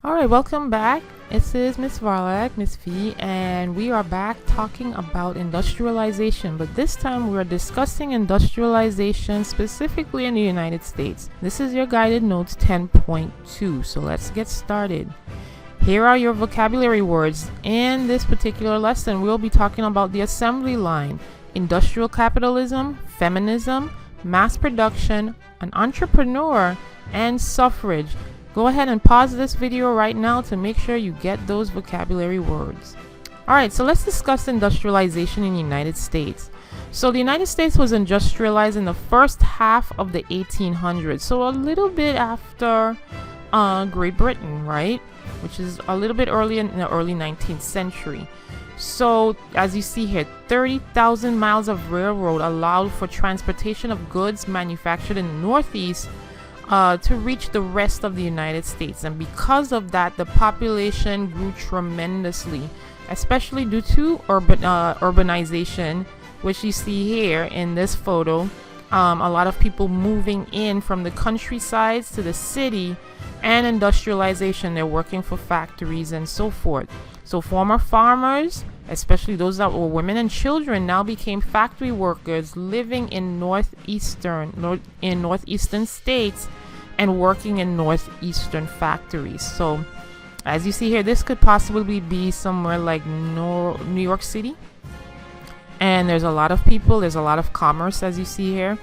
Alright, welcome back. This is Miss Varlag, Miss V, and we are back talking about industrialization, but this time we are discussing industrialization specifically in the United States. This is your guided notes 10.2, so let's get started. Here are your vocabulary words. In this particular lesson, we'll be talking about the assembly line, industrial capitalism, feminism, mass production, an entrepreneur, and suffrage. Go ahead and pause this video right now to make sure you get those vocabulary words. Alright, so let's discuss industrialization in the United States. So the United States was industrialized in the first half of the 1800s, so a little bit after Great Britain, right? Which is a little bit early in the early 19th century. So as you see here, 30,000 miles of railroad allowed for transportation of goods manufactured in the Northeast to reach the rest of the United States, and because of that the population grew tremendously, especially due to urbanization, which you see here in this photo. A lot of people moving in from the countrysides to the city, and industrialization, they're working for factories and so forth. So former farmers, especially those that were women and children, now became factory workers living in northeastern states and working in northeastern factories. So as you see here, this could possibly be somewhere like New York City, and there's a lot of people, there's a lot of commerce, as you see here,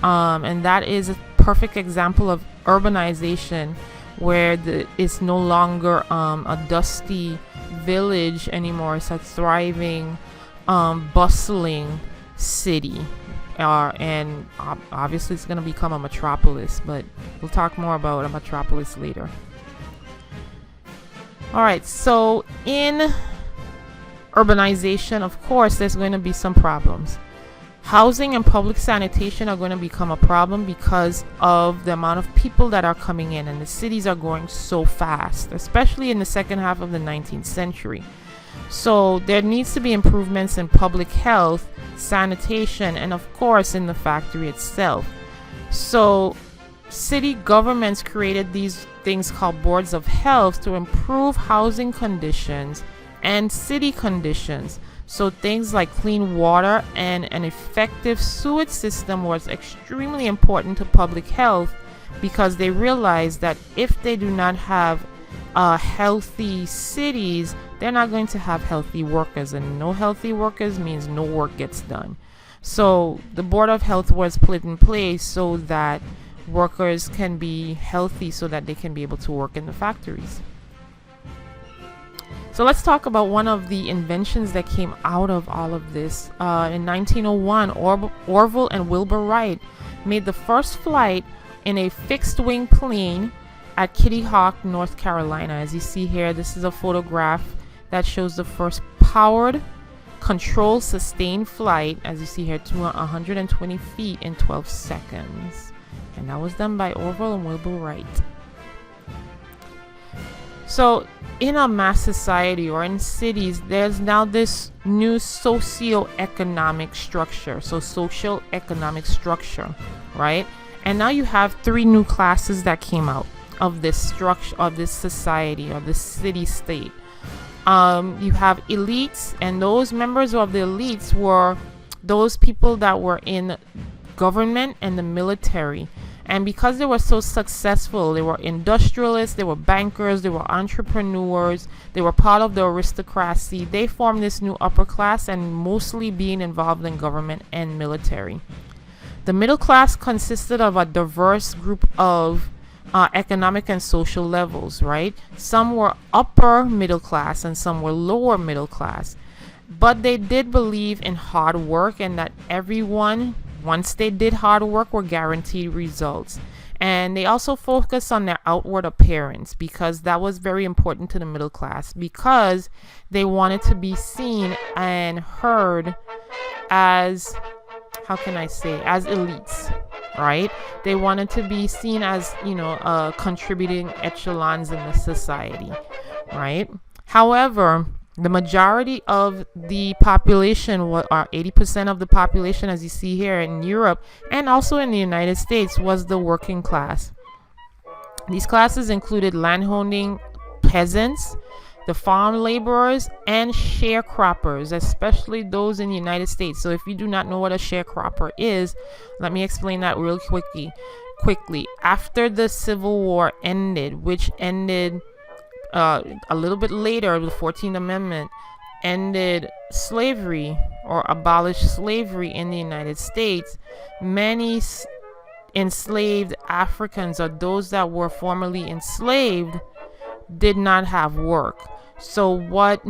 and that is a perfect example of urbanization, where it's no longer a dusty village anymore. It's a thriving, bustling city, and obviously it's going to become a metropolis, but we'll talk more about a metropolis later. Alright, so in urbanization, of course, there's going to be some problems. Housing and public sanitation are going to become a problem because of the amount of people that are coming in, and the cities are growing so fast, especially in the second half of the 19th century. So there needs to be improvements in public health, sanitation, and of course in the factory itself. So city governments created these things called boards of health to improve housing conditions and city conditions. So things like clean water and an effective sewage system was extremely important to public health, because they realized that if they do not have healthy cities, they're not going to have healthy workers, and no healthy workers means no work gets done. So the Board of Health was put in place so that workers can be healthy, so that they can be able to work in the factories. So let's talk about one of the inventions that came out of all of this. In 1901, Orville and Wilbur Wright made the first flight in a fixed-wing plane at Kitty Hawk, North Carolina. As you see here, this is a photograph that shows the first powered, controlled, sustained flight, as you see here, to 120 feet in 12 seconds. And that was done by Orville and Wilbur Wright. So in a mass society or in cities, there's now this new socioeconomic structure. So social economic structure, right? And now you have three new classes that came out of this structure, of this society, or this city state. You have elites, and those members of the elites were those people that were in government and the military. And because they were so successful, they were industrialists, they were bankers, they were entrepreneurs, they were part of the aristocracy, they formed this new upper class, and mostly being involved in government and military. The middle class consisted of a diverse group of economic and social levels, right? Some were upper middle class and some were lower middle class. But they did believe in hard work, and that everyone, once they did hard work, were guaranteed results. And they also focused on their outward appearance, because that was very important to the middle class, because they wanted to be seen and heard as, how can I say, as elites, right? They wanted to be seen as, contributing echelons in the society, right? However, the majority of the population, what are 80% of the population, as you see here in Europe and also in the United States, was the working class. These classes included landholding peasants, the farm laborers, and sharecroppers, especially those in the United States. So if you do not know what a sharecropper is, let me explain that real quickly. After the Civil War ended, which ended a little bit later, the 14th Amendment ended slavery or abolished slavery in the United States, many enslaved Africans, or those that were formerly enslaved, did not have work. So what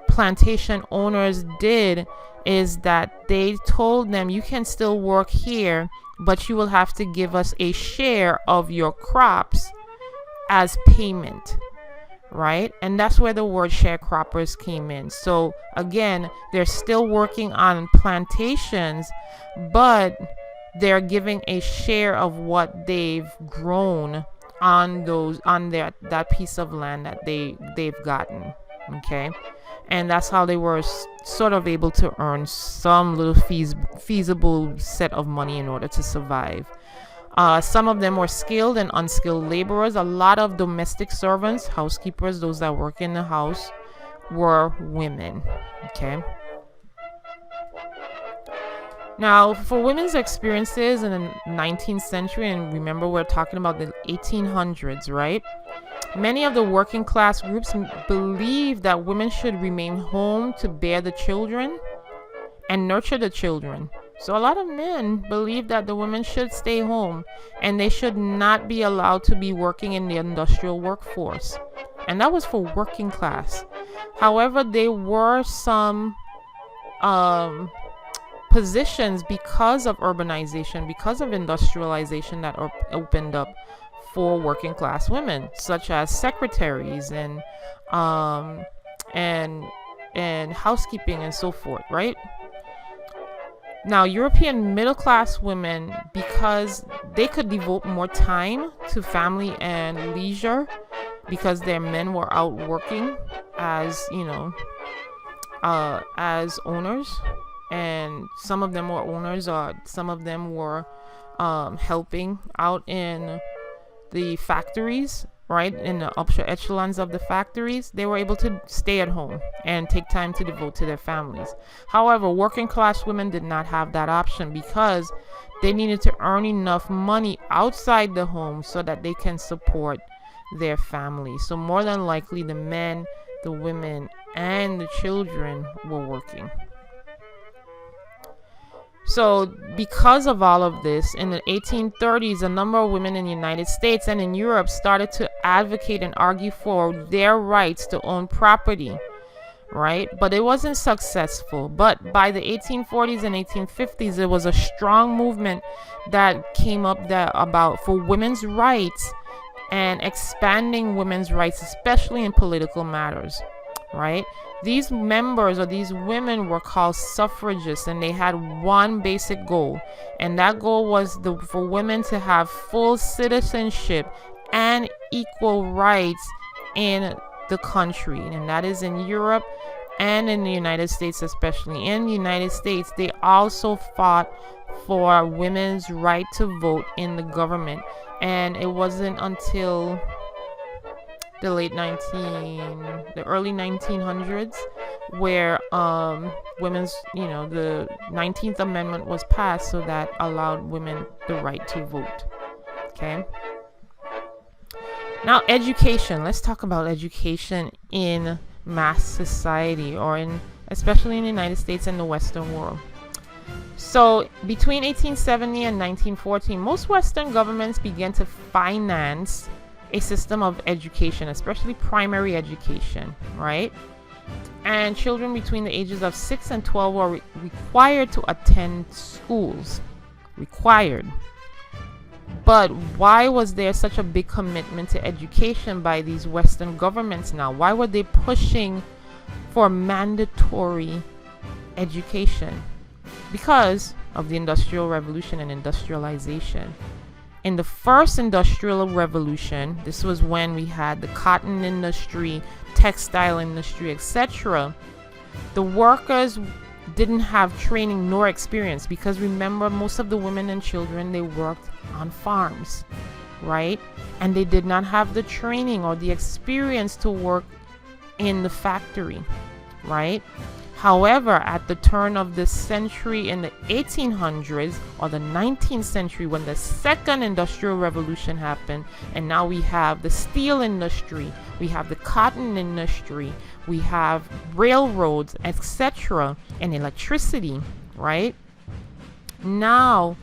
plantation owners did is that they told them, you can still work here, but you will have to give us a share of your crops as payment, right? And that's where the word sharecroppers came in. So again, they're still working on plantations, but they're giving a share of what they've grown on that piece of land that they've gotten. Okay, and that's how they were sort of able to earn some little feasible set of money in order to survive. Some of them were skilled and unskilled laborers. A lot of domestic servants, housekeepers, those that work in the house, were women. Okay. Now, for women's experiences in the 19th century, and remember we're talking about the 1800s, right? Many of the working class groups believed that women should remain home to bear the children and nurture the children. So a lot of men believed that the women should stay home and they should not be allowed to be working in the industrial workforce. And that was for working class. However, there were some positions, because of urbanization, because of industrialization, that opened up for working class women, such as secretaries and housekeeping and so forth, right? Now, European middle class women, because they could devote more time to family and leisure, because their men were out working as as owners, and some of them were owners, or some of them were helping out in the factories, right, in the upper echelons of the factories. They were able to stay at home and take time to devote to their families. However, working class women did not have that option, because they needed to earn enough money outside the home so that they can support their families. So more than likely, the men, the women, and the children were working. So because of all of this, in the 1830s, a number of women in the United States and in Europe started to advocate and argue for their rights to own property, right? But it wasn't successful. But by the 1840s and 1850s, there was a strong movement that came up for women's rights and expanding women's rights, especially in political matters, right? These members, or these women, were called suffragists, and they had one basic goal, and that goal was for women to have full citizenship and equal rights in the country, and that is in Europe and in the United States. Especially in the United States, they also fought for women's right to vote in the government, and it wasn't until the early 1900s where women's, the 19th Amendment was passed, so that allowed women the right to vote. Okay. Now, education. Let's talk about education in mass society, or especially in the United States and the Western world. So between 1870 and 1914, most Western governments began to finance a system of education, especially primary education, right? And children between the ages of 6 and 12 were required to attend schools. Required. But why was there such a big commitment to education by these Western governments now? Why were they pushing for mandatory education? Because of the Industrial Revolution and industrialization. In the first industrial revolution, this was when we had the cotton industry, textile industry, etc. The workers didn't have training nor experience, because remember, most of the women and children, they worked on farms, right? And they did not have the training or the experience to work in the factory, right? However, at the turn of the century in the 1800s or the 19th century, when the second industrial revolution happened, and now we have the steel industry, we have the cotton industry, we have railroads, etc., and electricity, right? Now,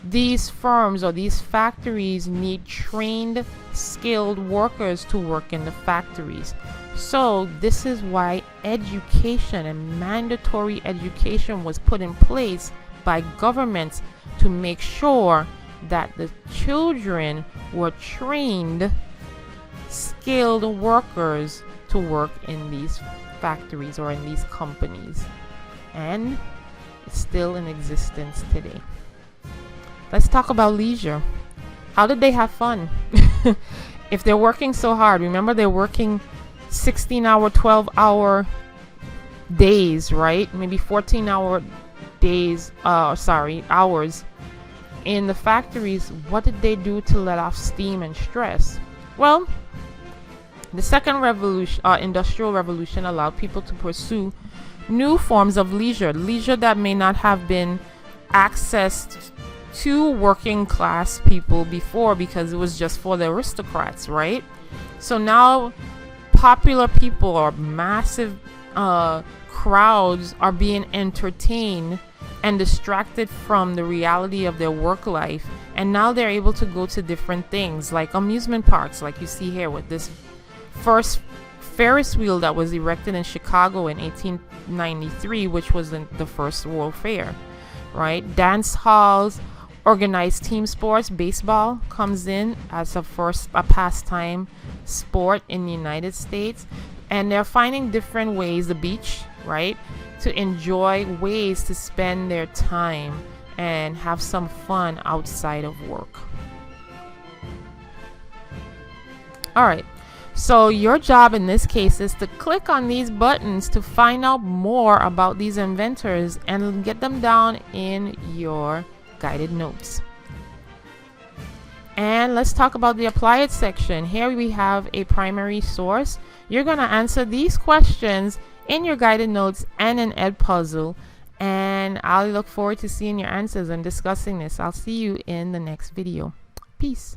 these firms or these factories need trained, skilled workers to work in the factories. So this is why education and mandatory education was put in place by governments to make sure that the children were trained, skilled workers to work in these factories or in these companies. And it's still in existence today. Let's talk about leisure. How did they have fun? If they're working so hard, remember they're working 16-hour, 12-hour days, right? Maybe 14-hour days, hours in the factories. What did they do to let off steam and stress? Well, the second revolution, industrial revolution, allowed people to pursue new forms of leisure that may not have been accessed to working class people before, because it was just for the aristocrats, right? So now popular people or massive crowds are being entertained and distracted from the reality of their work life, and now they're able to go to different things like amusement parks, like you see here with this first Ferris wheel that was erected in Chicago in 1893, which was the first World Fair, right? Dance halls, organized team sports. Baseball comes in as a pastime sport in the United States, and they're finding different ways, the beach, right, to enjoy ways to spend their time and have some fun outside of work. All right, so your job in this case is to click on these buttons to find out more about these inventors and get them down in your guided notes. And let's talk about the apply it section. Here we have a primary source. You're going to answer these questions in your guided notes and in Edpuzzle, and I'll look forward to seeing your answers and discussing this. I'll see you in the next video. Peace.